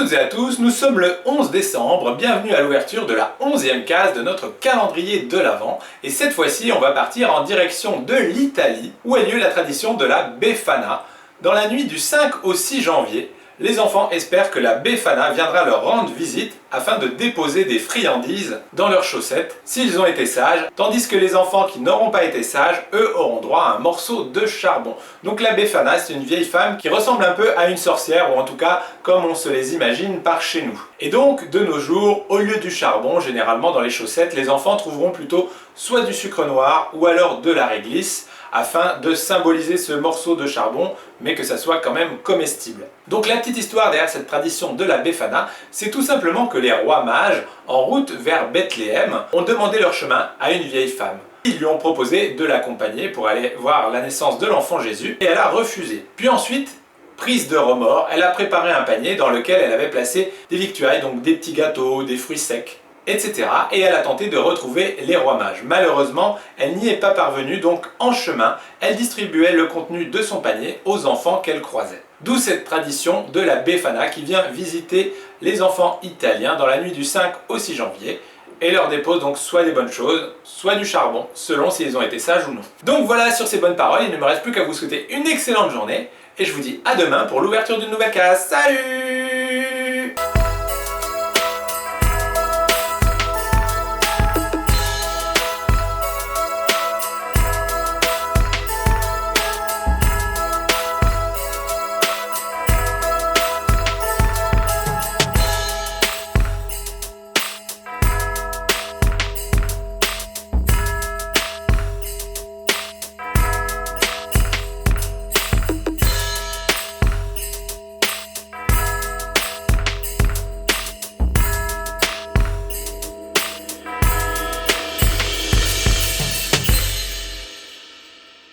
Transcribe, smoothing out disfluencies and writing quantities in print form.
toutes et à tous, nous sommes le 11 décembre, bienvenue à l'ouverture de la 11e case de notre calendrier de l'Avent. Et cette fois-ci, on va partir en direction de l'Italie, où a lieu la tradition de la Befana. Dans la nuit du 5 au 6 janvier, les enfants espèrent que la Befana viendra leur rendre visite afin de déposer des friandises dans leurs chaussettes s'ils ont été sages, tandis que les enfants qui n'auront pas été sages, eux, auront droit à un morceau de charbon. Donc la Befana, c'est une vieille femme qui ressemble un peu à une sorcière, ou en tout cas comme on se les imagine par chez nous. Et donc, de nos jours, au lieu du charbon, généralement dans les chaussettes, les enfants trouveront plutôt soit du sucre noir ou alors de la réglisse, afin de symboliser ce morceau de charbon, mais que ça soit quand même comestible. Donc la petite histoire derrière cette tradition de la Befana, c'est tout simplement que les rois mages, en route vers Bethléem, ont demandé leur chemin à une vieille femme. Ils lui ont proposé de l'accompagner pour aller voir la naissance de l'enfant Jésus, et elle a refusé. Puis ensuite, prise de remords, elle a préparé un panier dans lequel elle avait placé des victuailles, donc des petits gâteaux, des fruits secs, etc. Et elle a tenté de retrouver les rois mages. Malheureusement, elle n'y est pas parvenue, donc en chemin, elle distribuait le contenu de son panier aux enfants qu'elle croisait. D'où cette tradition de la Befana qui vient visiter les enfants italiens dans la nuit du 5 au 6 janvier et leur dépose donc soit des bonnes choses, soit du charbon, selon s'ils ont été sages ou non. Donc voilà, sur ces bonnes paroles, il ne me reste plus qu'à vous souhaiter une excellente journée et je vous dis à demain pour l'ouverture d'une nouvelle case. Salut!